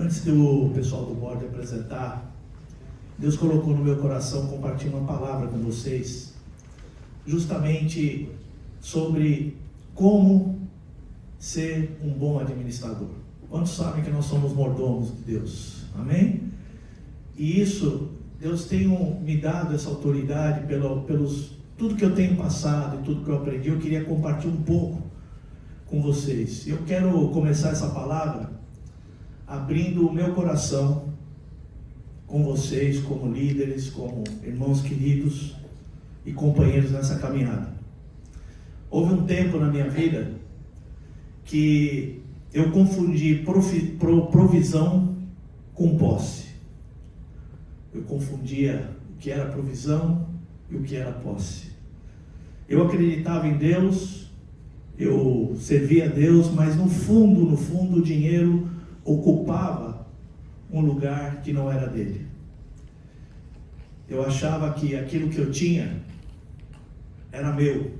Antes do pessoal do board apresentar, Deus colocou no meu coração compartilhar uma palavra com vocês, justamente sobre como ser um bom administrador. Quantos sabem que nós somos mordomos de Deus? Amém? E isso, Deus tem me dado essa autoridade pelos tudo que eu tenho passado e tudo que eu aprendi. Eu queria compartilhar um pouco com vocês. Eu quero começar essa palavra abrindo o meu coração com vocês, como líderes, como irmãos queridos e companheiros nessa caminhada. Houve um tempo na minha vida que eu confundi provisão com posse. Eu confundia o que era provisão e o que era posse. Eu acreditava em Deus, eu servia a Deus, mas no fundo, o dinheiro ocupava um lugar que não era dele. Eu achava que aquilo que eu tinha era meu,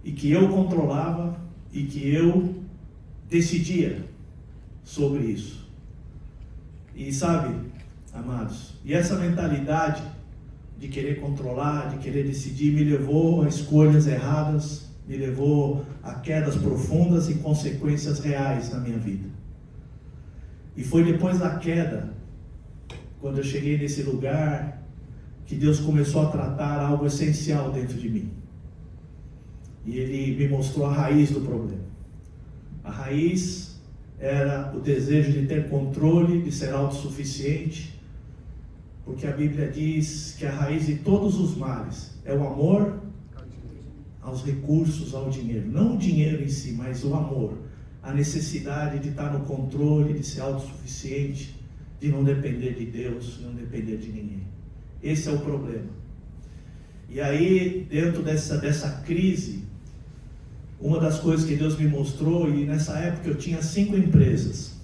e que eu controlava, e que eu decidia sobre isso. E sabe, amados, e essa mentalidade de querer controlar, de querer decidir, me levou a escolhas erradas, me levou a quedas profundas e consequências reais na minha vida. E foi depois da queda, quando eu cheguei nesse lugar, que Deus começou a tratar algo essencial dentro de mim. E Ele me mostrou a raiz do problema. A raiz era o desejo de ter controle, de ser autossuficiente, porque a Bíblia diz que a raiz de todos os males é o amor aos recursos, ao dinheiro. Não o dinheiro em si, mas o amor. A necessidade de estar no controle, de ser autossuficiente, de não depender de Deus, não depender de ninguém. Esse é o problema. E aí, dentro dessa crise, uma das coisas que Deus me mostrou, e nessa época eu tinha 5 empresas.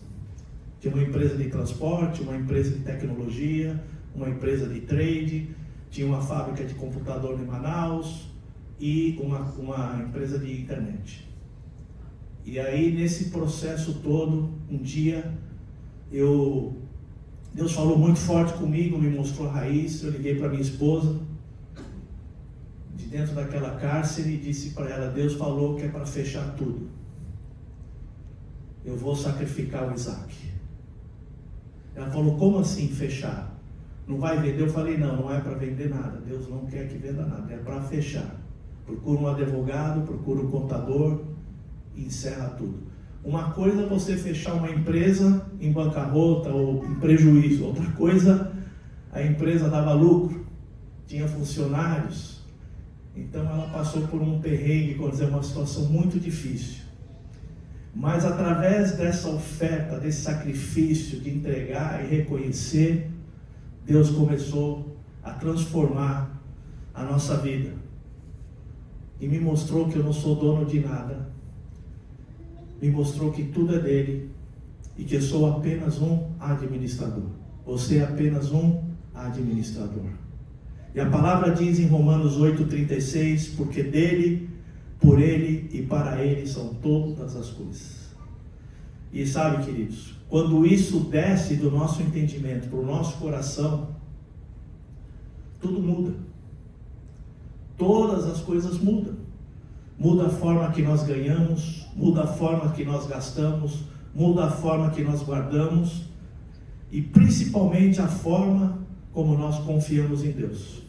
Tinha uma empresa de transporte, uma empresa de tecnologia, uma empresa de trade, tinha uma fábrica de computador em Manaus e uma empresa de internet. E aí, nesse processo todo, um dia, Deus falou muito forte comigo, me mostrou a raiz. Eu liguei para minha esposa, de dentro daquela cárcere, e disse para ela: Deus falou que é para fechar tudo. Eu vou sacrificar o Isaac. Ela falou: como assim fechar? Não vai vender? Eu falei: não é para vender nada. Deus não quer que venda nada, é para fechar. Procura um advogado, procura um contador, e encerra tudo. Uma coisa é você fechar uma empresa em bancarrota ou em prejuízo. Outra coisa, a empresa dava lucro, tinha funcionários. Então ela passou por um perrengue, uma situação muito difícil. Mas através dessa oferta, desse sacrifício de entregar e reconhecer, Deus começou a transformar a nossa vida. E me mostrou que eu não sou dono de nada. Me mostrou que tudo é dele e que eu sou apenas um administrador. Você é apenas um administrador. E a palavra diz em Romanos 8,36, porque dele, por ele e para ele são todas as coisas. E sabe, queridos, quando isso desce do nosso entendimento para o nosso coração, tudo muda. Todas as coisas mudam. Muda a forma que nós ganhamos, muda a forma que nós gastamos, muda a forma que nós guardamos e principalmente a forma como nós confiamos em Deus,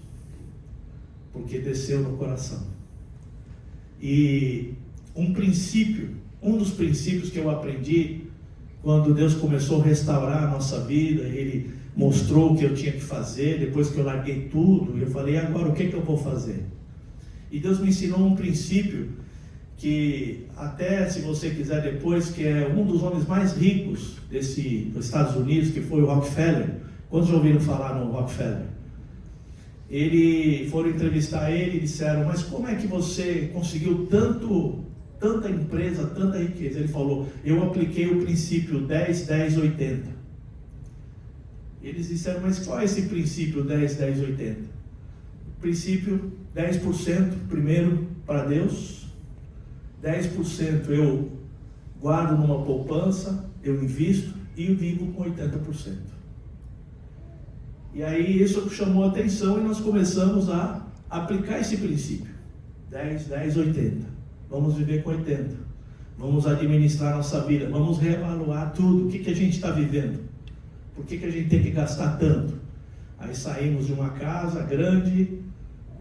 porque desceu no coração. E um dos princípios que eu aprendi quando Deus começou a restaurar a nossa vida, Ele mostrou o que eu tinha que fazer, depois que eu larguei tudo, eu falei: agora o que eu vou fazer? E Deus me ensinou um princípio que, até se você quiser depois, que é um dos homens mais ricos dos Estados Unidos, que foi o Rockefeller. Quantos já ouviram falar no Rockefeller? Foram entrevistar ele e disseram: mas como é que você conseguiu tanta empresa, tanta riqueza? Ele falou: eu apliquei o princípio 10, 10, 80. Eles disseram: mas qual é esse princípio 10, 10, 80? O princípio 10% primeiro para Deus, 10% eu guardo numa poupança, eu invisto e vivo com 80%. E aí isso chamou a atenção e nós começamos a aplicar esse princípio. 10, 10, 80. Vamos viver com 80. Vamos administrar nossa vida. Vamos reavaliar tudo. O que a gente está vivendo? Por que a gente tem que gastar tanto? Aí saímos de uma casa grande,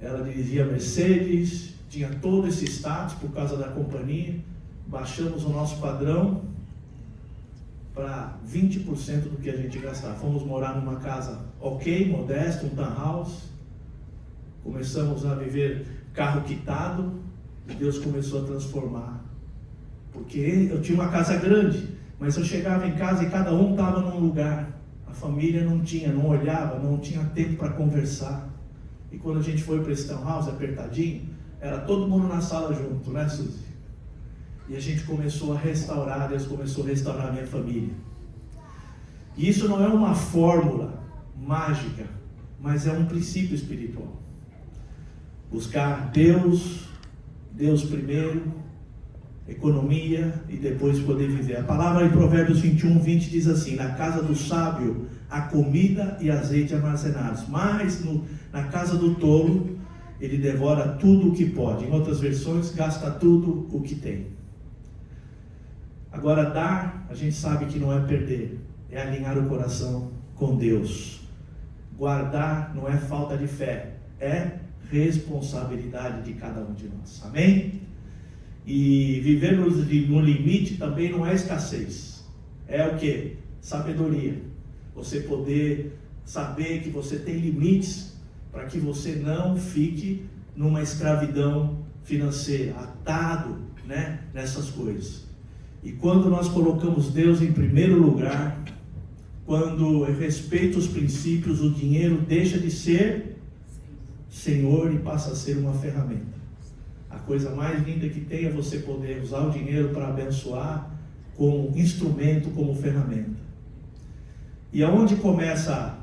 ela dirigia Mercedes, tinha todo esse status por causa da companhia. Baixamos o nosso padrão para 20% do que a gente gastava. Fomos morar numa casa ok, modesta, um townhouse. Começamos a viver carro quitado e Deus começou a transformar. Porque eu tinha uma casa grande, mas eu chegava em casa e cada um estava num lugar. A família não tinha, não olhava, não tinha tempo para conversar. E quando a gente foi para esse townhouse apertadinho, era todo mundo na sala junto, né, Suzy? E a gente começou a restaurar, Deus começou a restaurar a minha família. E isso não é uma fórmula mágica, mas é um princípio espiritual. Buscar Deus primeiro, economia e depois poder viver. A palavra em Provérbios 21, 20 diz assim: na casa do sábio há comida e azeite armazenados, mas na casa do tolo ele devora tudo o que pode. Em outras versões, gasta tudo o que tem. Agora, dar, a gente sabe que não é perder, é alinhar o coração com Deus. Guardar não é falta de fé, é responsabilidade de cada um de nós. Amém? E viver no limite também não é escassez. É o que? Sabedoria. Você poder saber que você tem limites para que você não fique numa escravidão financeira, atado, né, nessas coisas. E quando nós colocamos Deus em primeiro lugar, quando respeita os princípios, o dinheiro deixa de ser Senhor e passa a ser uma ferramenta. A coisa mais linda que tem é você poder usar o dinheiro para abençoar como instrumento, como ferramenta. E aonde começa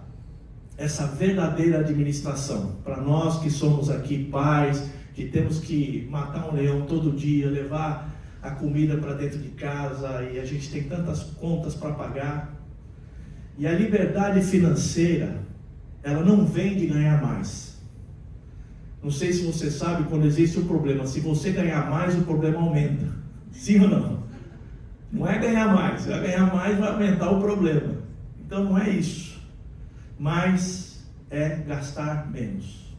essa verdadeira administração? Para nós que somos aqui pais, que temos que matar um leão todo dia, levar a comida para dentro de casa e a gente tem tantas contas para pagar. E a liberdade financeira, ela não vem de ganhar mais. Não sei se você sabe, quando existe um problema, se você ganhar mais, o problema aumenta. Sim ou não? Não é ganhar mais, vai ganhar mais, vai aumentar o problema. Então não é isso, mas é gastar menos.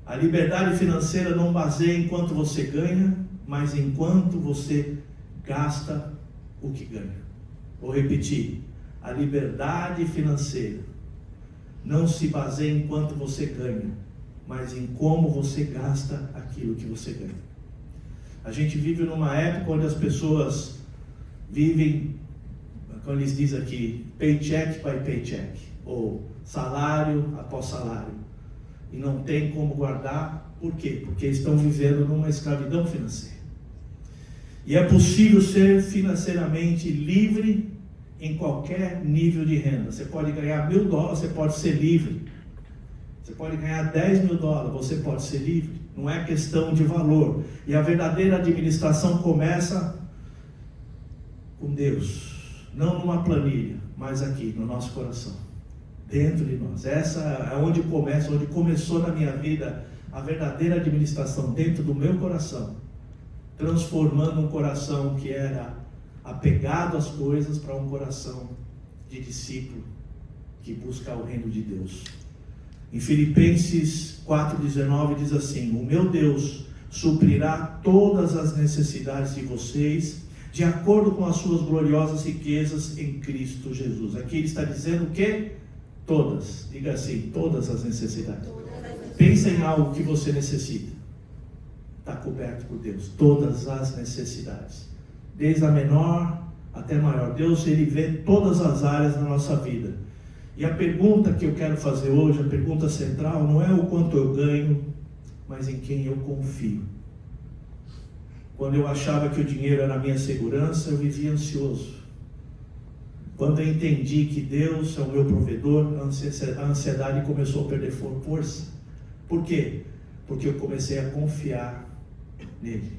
A liberdade financeira não baseia em quanto você ganha, mas em quanto você gasta o que ganha. Vou repetir, a liberdade financeira não se baseia em quanto você ganha, mas em como você gasta aquilo que você ganha. A gente vive numa época onde as pessoas vivem, como eles dizem aqui, paycheck by paycheck, ou salário após salário, e não tem como guardar. Por quê? Porque estão vivendo numa escravidão financeira. E é possível ser financeiramente livre em qualquer nível de renda. Você pode ganhar $1.000, você pode ser livre. Você pode ganhar $10.000, você pode ser livre. Não é questão de valor. E a verdadeira administração começa com Deus. Não numa planilha, mas aqui no nosso coração, dentro de nós. Essa é onde começa, onde começou na minha vida a verdadeira administração, dentro do meu coração, transformando um coração que era apegado às coisas para um coração de discípulo que busca o reino de Deus. Em Filipenses 4,19 diz assim: o meu Deus suprirá todas as necessidades de vocês, de acordo com as suas gloriosas riquezas em Cristo Jesus. Aqui ele está dizendo o quê? Todas. Diga assim, todas as necessidades. Pensa em algo que você necessita. Está coberto por Deus. Todas as necessidades. Desde a menor até a maior. Deus, ele vê todas as áreas da nossa vida. E a pergunta que eu quero fazer hoje, a pergunta central, não é o quanto eu ganho, mas em quem eu confio. Quando eu achava que o dinheiro era a minha segurança, eu vivia ansioso. Quando eu entendi que Deus é o meu provedor, a ansiedade começou a perder força. Por quê? Porque eu comecei a confiar nele.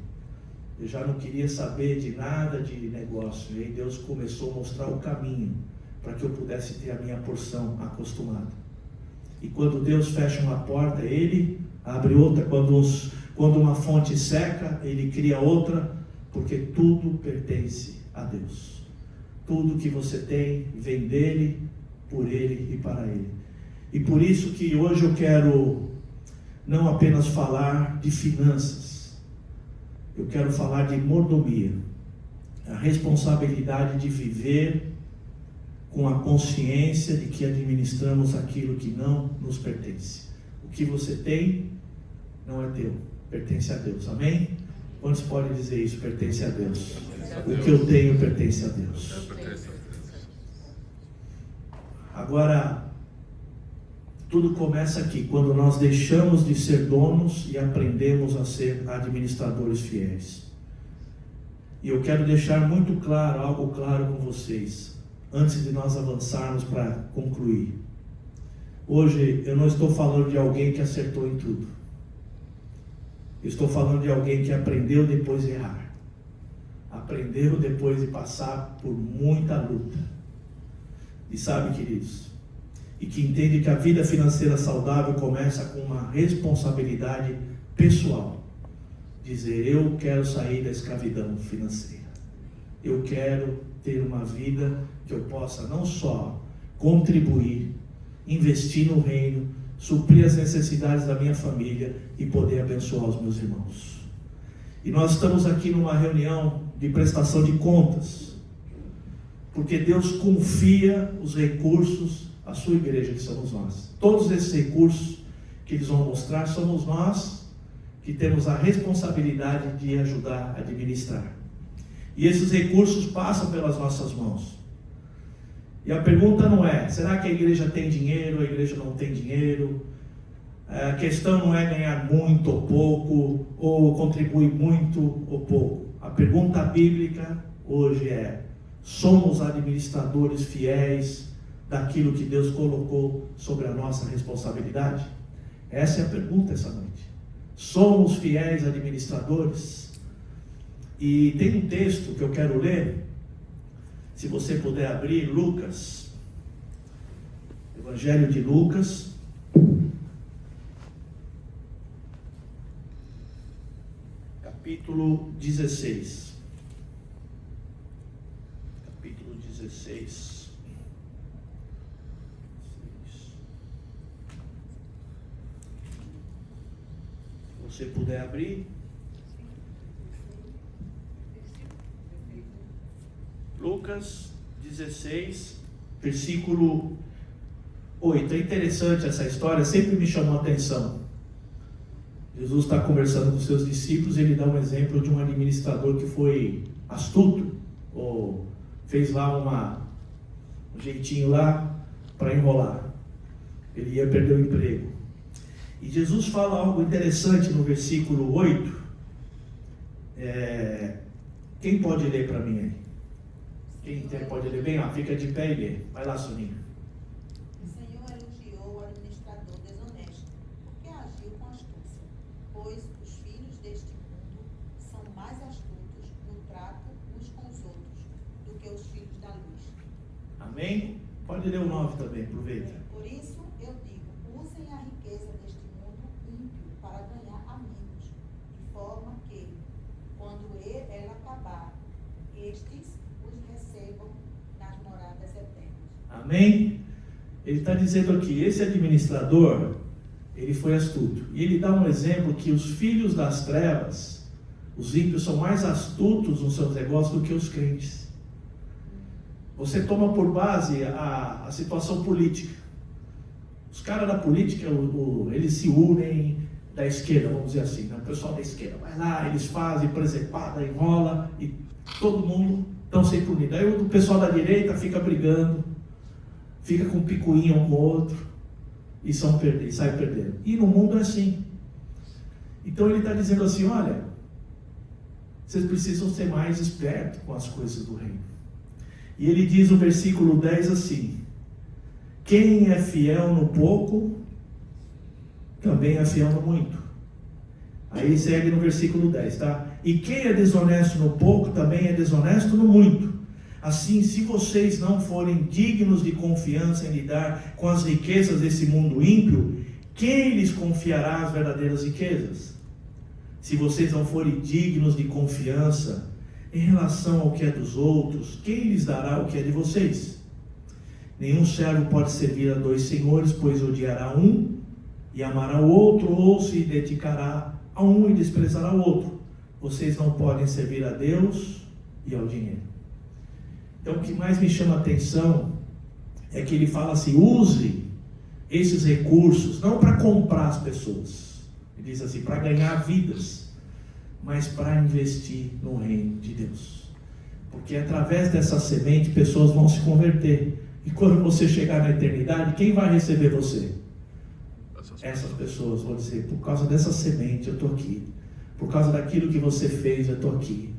Eu já não queria saber de nada de negócio. E aí Deus começou a mostrar o caminho para que eu pudesse ter a minha porção acostumada. E quando Deus fecha uma porta, Ele abre outra. Quando uma fonte seca, Ele cria outra, porque tudo pertence a Deus. Tudo que você tem vem dEle, por Ele e para Ele. E por isso que hoje eu quero não apenas falar de finanças, eu quero falar de mordomia, a responsabilidade de viver com a consciência de que administramos aquilo que não nos pertence. O que você tem não é teu, pertence a Deus, amém? Quantos podem dizer isso? Pertence a Deus. O que eu tenho pertence a Deus. Agora, tudo começa aqui, quando nós deixamos de ser donos e aprendemos a ser administradores fiéis. E eu quero deixar muito claro, algo claro com vocês, antes de nós avançarmos para concluir. Hoje eu não estou falando de alguém que acertou em tudo. Eu estou falando de alguém que aprendeu depois de errar. Aprendeu depois de passar por muita luta. E sabe, queridos, e que entende que a vida financeira saudável começa com uma responsabilidade pessoal. Dizer, eu quero sair da escravidão financeira. Eu quero ter uma vida que eu possa não só contribuir, investir no reino, suprir as necessidades da minha família e poder abençoar os meus irmãos. E nós estamos aqui numa reunião de prestação de contas, porque Deus confia os recursos à sua igreja, que somos nós. Todos esses recursos que eles vão mostrar, somos nós que temos a responsabilidade de ajudar a administrar. E esses recursos passam pelas nossas mãos. E a pergunta não é, será que a igreja tem dinheiro, a igreja não tem dinheiro? A questão não é ganhar muito ou pouco, ou contribuir muito ou pouco. A pergunta bíblica hoje é, somos administradores fiéis daquilo que Deus colocou sobre a nossa responsabilidade? Essa é a pergunta essa noite. Somos fiéis administradores? E tem um texto que eu quero ler, se você puder abrir, Lucas, Evangelho de Lucas, capítulo 16. Capítulo 16. Se você puder abrir. Lucas 16, versículo 8. É interessante essa história, sempre me chamou a atenção. Jesus está conversando com seus discípulos e ele dá um exemplo de um administrador que foi astuto, ou fez lá um jeitinho lá para enrolar. Ele ia perder o emprego. E Jesus fala algo interessante no versículo 8. Quem pode ler para mim aí? Quem pode ler bem? Fica de pé e lê. Vai lá, Soninha. O Senhor elogiou o administrador desonesto, porque agiu com astúcia, pois os filhos deste mundo são mais astutos no trato uns com os outros do que os filhos da luz. Amém? Pode ler o 9 também, aproveita. Por isso eu digo, usem a riqueza deste mundo ímpio para ganhar amigos, de forma que, quando ela acabar, estes os recebam nas moradas eternas. Amém? Ele está dizendo aqui, esse administrador, ele foi astuto. E ele dá um exemplo que os filhos das trevas, os ímpios, são mais astutos nos seus negócios do que os crentes. Você toma por base a situação política. Os caras da política, eles se unem da esquerda, vamos dizer assim, né? O pessoal da esquerda vai lá, eles fazem presepada, enrola, e todo mundo estão sempre unidos. Aí o pessoal da direita fica brigando, fica com picuinha um com o outro, e sai perdendo. E no mundo é assim. Então ele está dizendo assim, olha, vocês precisam ser mais espertos com as coisas do reino. E ele diz no versículo 10 assim, quem é fiel no pouco, também é fiel no muito. Aí segue no versículo 10, tá? E quem é desonesto no pouco, também é desonesto no muito. Assim, se vocês não forem dignos de confiança em lidar com as riquezas desse mundo ímpio, quem lhes confiará as verdadeiras riquezas? Se vocês não forem dignos de confiança em relação ao que é dos outros, quem lhes dará o que é de vocês? Nenhum servo pode servir a 2 senhores, pois odiará um e amará o outro, ou se dedicará a um e desprezará o outro. Vocês não podem servir a Deus e ao dinheiro. Então, o que mais me chama a atenção é que ele fala assim: use esses recursos, não para comprar as pessoas, ele diz assim, para ganhar vidas, mas para investir no reino de Deus. Porque através dessa semente, pessoas vão se converter. E quando você chegar na eternidade, quem vai receber você? Essas pessoas vão dizer: por causa dessa semente eu estou aqui, por causa daquilo que você fez eu estou aqui.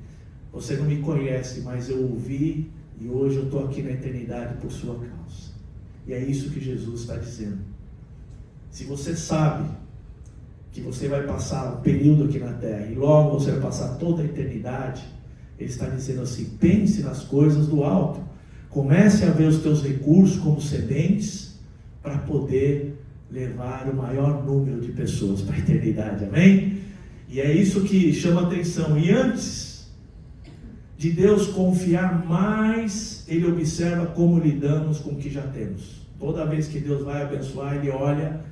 Você não me conhece, mas eu ouvi, e hoje eu estou aqui na eternidade por sua causa. E é isso que Jesus está dizendo. Se você sabe que você vai passar um período aqui na terra, e logo você vai passar toda a eternidade, ele está dizendo assim: pense nas coisas do alto, comece a ver os teus recursos como sementes, para poder levar o maior número de pessoas para a eternidade, amém? E é isso que chama atenção. E antes de Deus confiar mais, ele observa como lidamos com o que já temos. Toda vez que Deus vai abençoar, ele olha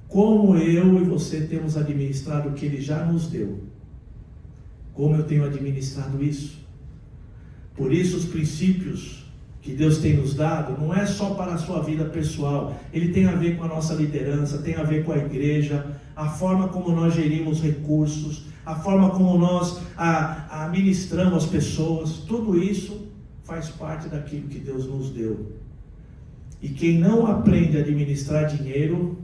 como eu e você temos administrado o que ele já nos deu. Como eu tenho administrado isso? Por isso os princípios que Deus tem nos dado, não é só para a sua vida pessoal, ele tem a ver com a nossa liderança, tem a ver com a igreja, a forma como nós gerimos recursos, a forma como nós administramos as pessoas, tudo isso faz parte daquilo que Deus nos deu. E quem não aprende a administrar dinheiro,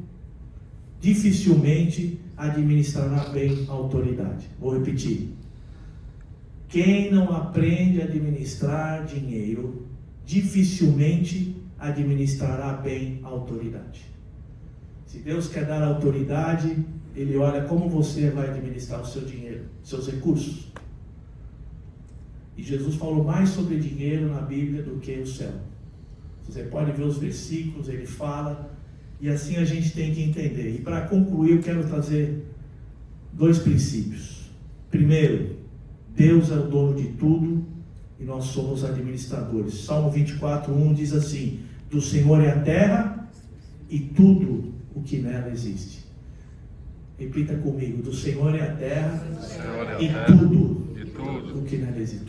dificilmente administrará bem a autoridade. Vou repetir. Quem não aprende a administrar dinheiro, dificilmente administrará bem a autoridade. Se Deus quer dar autoridade, ele olha como você vai administrar o seu dinheiro, seus recursos. E Jesus falou mais sobre dinheiro na Bíblia do que o céu. Você pode ver os versículos, ele fala, e assim a gente tem que entender. E para concluir, eu quero trazer 2 princípios. Primeiro, Deus é o dono de tudo e nós somos administradores. Salmo 24:1 diz assim: do Senhor é a terra e tudo o que nela existe. Repita comigo: do Senhor é a terra e tudo o que nela existe.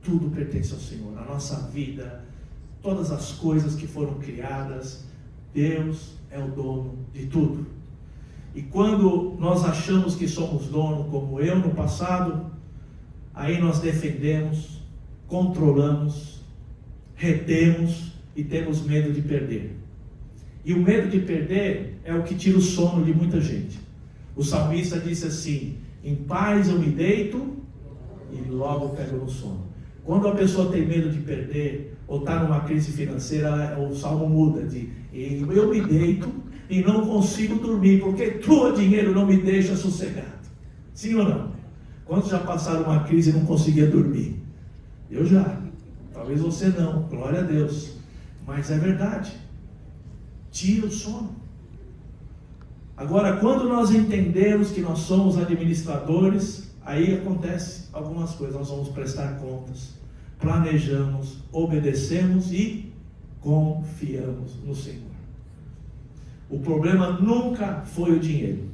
Tudo pertence ao Senhor. A nossa vida, todas as coisas que foram criadas, Deus é o dono de tudo. E quando nós achamos que somos dono, como eu no passado, aí nós defendemos, controlamos, retemos e temos medo de perder. E o medo de perder é o que tira o sono de muita gente. O salmista disse assim: em paz eu me deito e logo pego no sono. Quando a pessoa tem medo de perder, ou está numa crise financeira, o salmo muda de eu me deito e não consigo dormir, porque tua dinheiro não me deixa sossegado. Sim ou não? Quantos já passaram uma crise e não conseguia dormir? Eu já. Talvez você não, glória a Deus. Mas é verdade. Tira o sono. Agora, quando nós entendemos que nós somos administradores, aí acontece algumas coisas. Nós vamos prestar contas, planejamos, obedecemos e confiamos no Senhor. O problema nunca foi o dinheiro.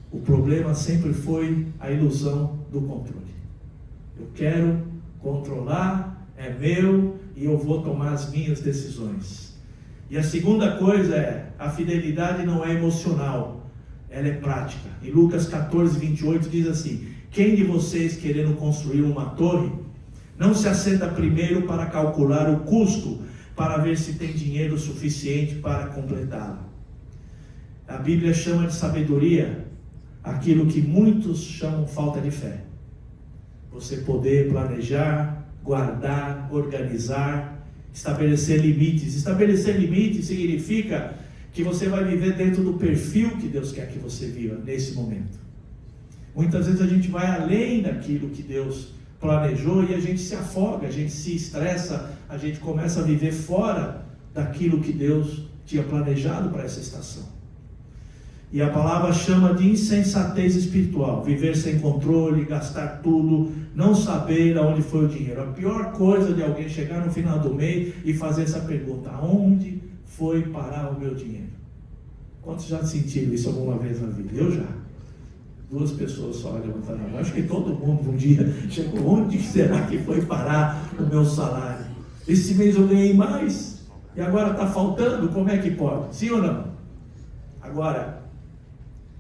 O problema sempre foi a ilusão do controle. Eu quero controlar, é meu e eu vou tomar as minhas decisões. E a segunda coisa é, a fidelidade não é emocional, ela é prática. Em Lucas 14:28 diz assim: quem de vocês querendo construir uma torre, não se assenta primeiro para calcular o custo, para ver se tem dinheiro suficiente para completá-la? A Bíblia chama de sabedoria aquilo que muitos chamam falta de fé. Você poder planejar, guardar, organizar, estabelecer limites. Estabelecer limites significa que você vai viver dentro do perfil que Deus quer que você viva nesse momento. Muitas vezes a gente vai além daquilo que Deus planejou e a gente se afoga, a gente se estressa, a gente começa a viver fora daquilo que Deus tinha planejado para essa estação. E a palavra chama de insensatez espiritual, viver sem controle, gastar tudo, não saber aonde foi o dinheiro. A pior coisa de alguém chegar no final do mês e fazer essa pergunta: aonde foi parar o meu dinheiro? Quantos já sentiram isso alguma vez na vida? Eu já. 2 pessoas só levantaram a mão. Acho que todo mundo um dia chegou: onde será que foi parar o meu salário? Esse mês eu ganhei mais e agora está faltando, como é que pode? Sim ou não? Agora,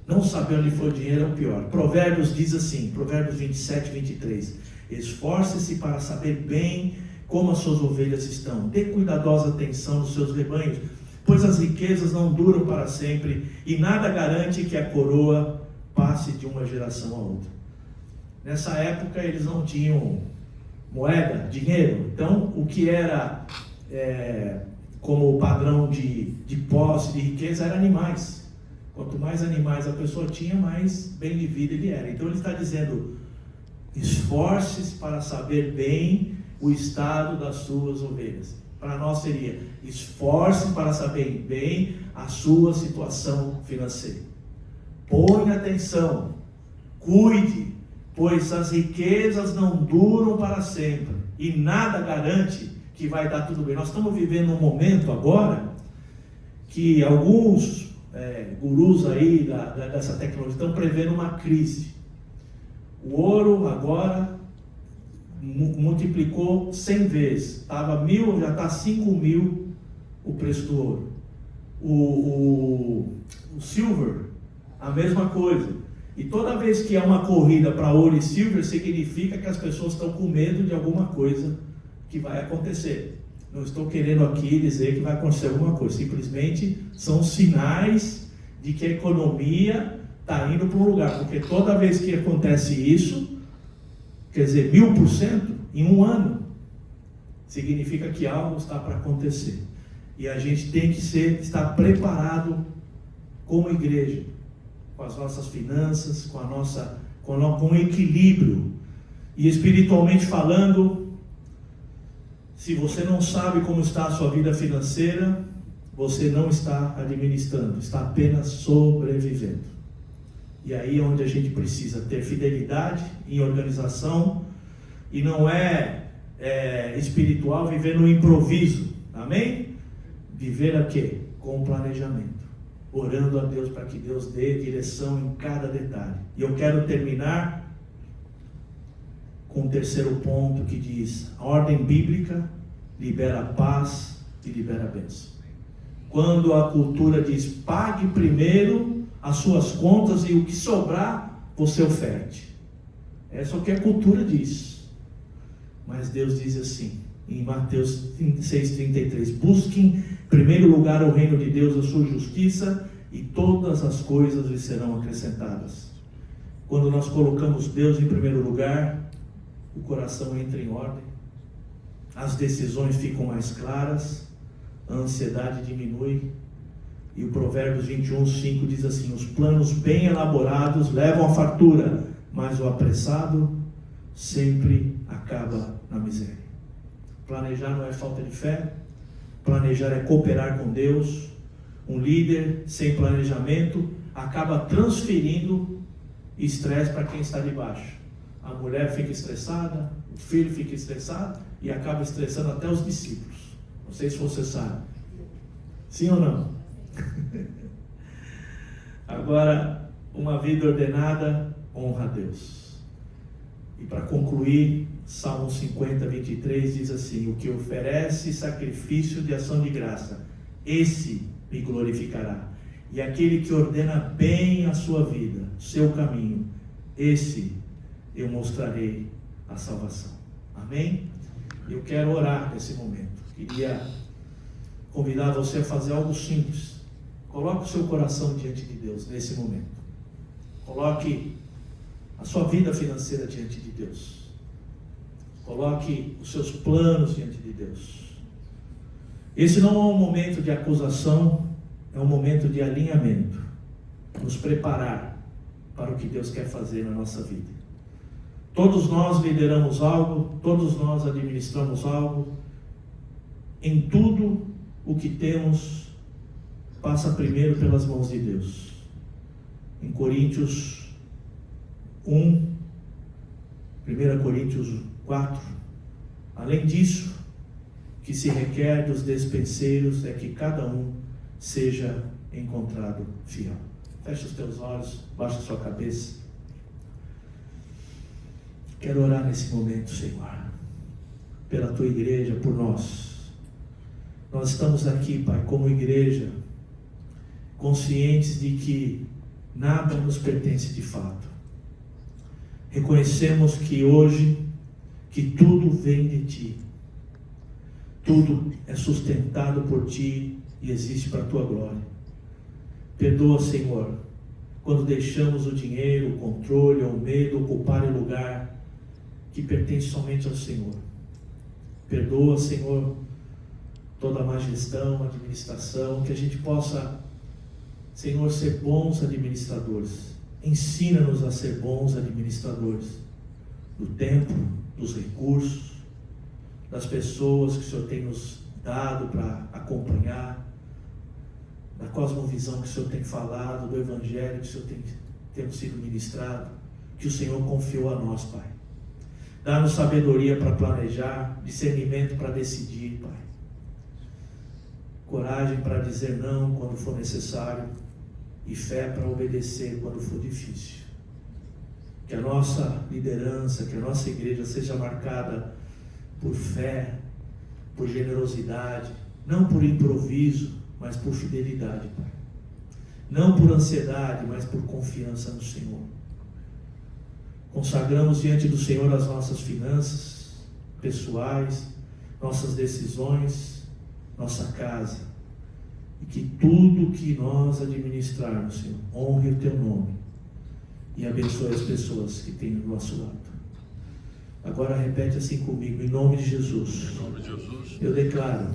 não saber onde foi o dinheiro é o pior. Provérbios diz assim, Provérbios 27, 23: esforce-se para saber bem como as suas ovelhas estão, dê cuidadosa atenção aos seus rebanhos, pois as riquezas não duram para sempre, e nada garante que a coroa passe de uma geração a outra. Nessa época eles não tinham moeda, dinheiro, então o que era como padrão de posse, de riqueza, era animais. Quanto mais animais a pessoa tinha, mais bem de vida ele era. Então ele está dizendo: esforce-se para saber bem o estado das suas ovelhas. Para nós seria: esforce para saber bem a sua situação financeira. Põe atenção, cuide, pois as riquezas não duram para sempre e nada garante que vai dar tudo bem. Nós estamos vivendo um momento agora que alguns gurus aí dessa tecnologia estão prevendo uma crise. O ouro agora multiplicou 100 vezes, estava 1.000, já está 5.000 o preço do ouro. O silver, a mesma coisa. E toda vez que há uma corrida para ouro e silver, significa que as pessoas estão com medo de alguma coisa que vai acontecer. Não estou querendo aqui dizer que vai acontecer alguma coisa, simplesmente são sinais de que a economia está indo para um lugar, porque toda vez que acontece isso, quer dizer, 1000% em um ano, significa que algo está para acontecer. E a gente tem que estar preparado como igreja, com as nossas finanças, com o equilíbrio. E espiritualmente falando, se você não sabe como está a sua vida financeira, você não está administrando, está apenas sobrevivendo. E aí é onde a gente precisa ter fidelidade em organização, e não é espiritual viver no improviso, amém? Viver a quê? Com planejamento, orando a Deus para que Deus dê direção em cada detalhe. E eu quero terminar com o terceiro ponto, que diz: a ordem bíblica libera paz e libera bênção. Quando a cultura diz: pague primeiro as suas contas e o que sobrar você oferte. Essa é o que a cultura diz. Mas Deus diz assim, em Mateus 6,33: busquem em primeiro lugar o reino de Deus, a sua justiça, e todas as coisas lhe serão acrescentadas. Quando nós colocamos Deus em primeiro lugar, o coração entra em ordem, as decisões ficam mais claras, a ansiedade diminui. E o Provérbios 21:5 diz assim: os planos bem elaborados levam à fartura, mas o apressado sempre acaba na miséria. Planejar não é falta de fé, planejar é cooperar com Deus. Um líder sem planejamento acaba transferindo estresse para quem está debaixo. A mulher fica estressada, o filho fica estressado e acaba estressando até os discípulos. Não sei se você sabe. Sim ou não? Agora, uma vida ordenada honra a Deus. E para concluir, Salmo 50:23 diz assim: o que oferece sacrifício de ação de graça, esse me glorificará. E aquele que ordena bem a sua vida, seu caminho, esse eu mostrarei a salvação. Amém? Eu quero orar nesse momento. Queria convidar você a fazer algo simples. Coloque o seu coração diante de Deus nesse momento. Coloque a sua vida financeira diante de Deus. Coloque os seus planos diante de Deus. Esse não é um momento de acusação, é um momento de alinhamento. Nos preparar para o que Deus quer fazer na nossa vida. Todos nós lideramos algo, todos nós administramos algo. Em tudo o que temos, passa primeiro pelas mãos de Deus. Em Coríntios 1, 1 Coríntios 4, além disso, que se requer dos despenseiros é que cada um seja encontrado fiel. Feche os teus olhos, baixa a sua cabeça. Quero orar nesse momento, Senhor, pela tua igreja, por nós. Nós estamos aqui, Pai, como igreja, conscientes de que nada nos pertence de fato. Reconhecemos que hoje, que tudo vem de Ti. Tudo é sustentado por Ti e existe para a Tua glória. Perdoa, Senhor, quando deixamos o dinheiro, o controle ou o medo ocuparem o lugar que pertence somente ao Senhor. Perdoa, Senhor, toda a má gestão, administração, que a gente possa, Senhor, ser bons administradores. Ensina-nos a ser bons administradores do tempo, dos recursos, das pessoas que o Senhor tem nos dado para acompanhar, da cosmovisão que o Senhor tem falado, do Evangelho que o Senhor tem sido ministrado, que o Senhor confiou a nós, Pai. Dá-nos sabedoria para planejar, discernimento para decidir, Pai. Coragem para dizer não quando for necessário e fé para obedecer quando for difícil. Que a nossa liderança, que a nossa igreja seja marcada por fé, por generosidade, não por improviso, mas por fidelidade, Pai. Não por ansiedade, mas por confiança no Senhor. Consagramos diante do Senhor as nossas finanças pessoais, nossas decisões, nossa casa. E que tudo que nós administrarmos, Senhor, honre o Teu nome e abençoe as pessoas que tem do nosso lado. Agora repete assim comigo, em nome de Jesus. Em nome de Jesus, Eu declaro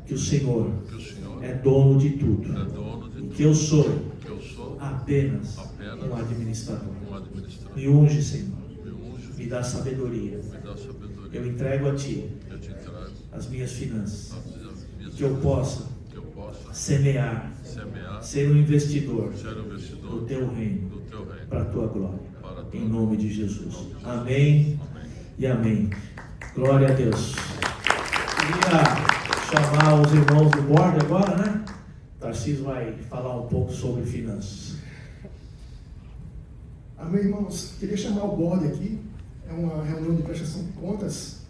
que o Senhor é dono de tudo. Que eu sou apenas um administrador. Me unge, Senhor. Me dá sabedoria. Eu entrego a Ti as minhas finanças. Que eu possa semear, ser um investidor do Teu reino, para a Tua glória. Em nome de Jesus. Amém e amém. Glória a Deus. Queria chamar os irmãos do board agora, né? Tarcísio vai falar um pouco sobre finanças. Amém, irmãos. Queria chamar o board aqui. É uma reunião de prestação de contas.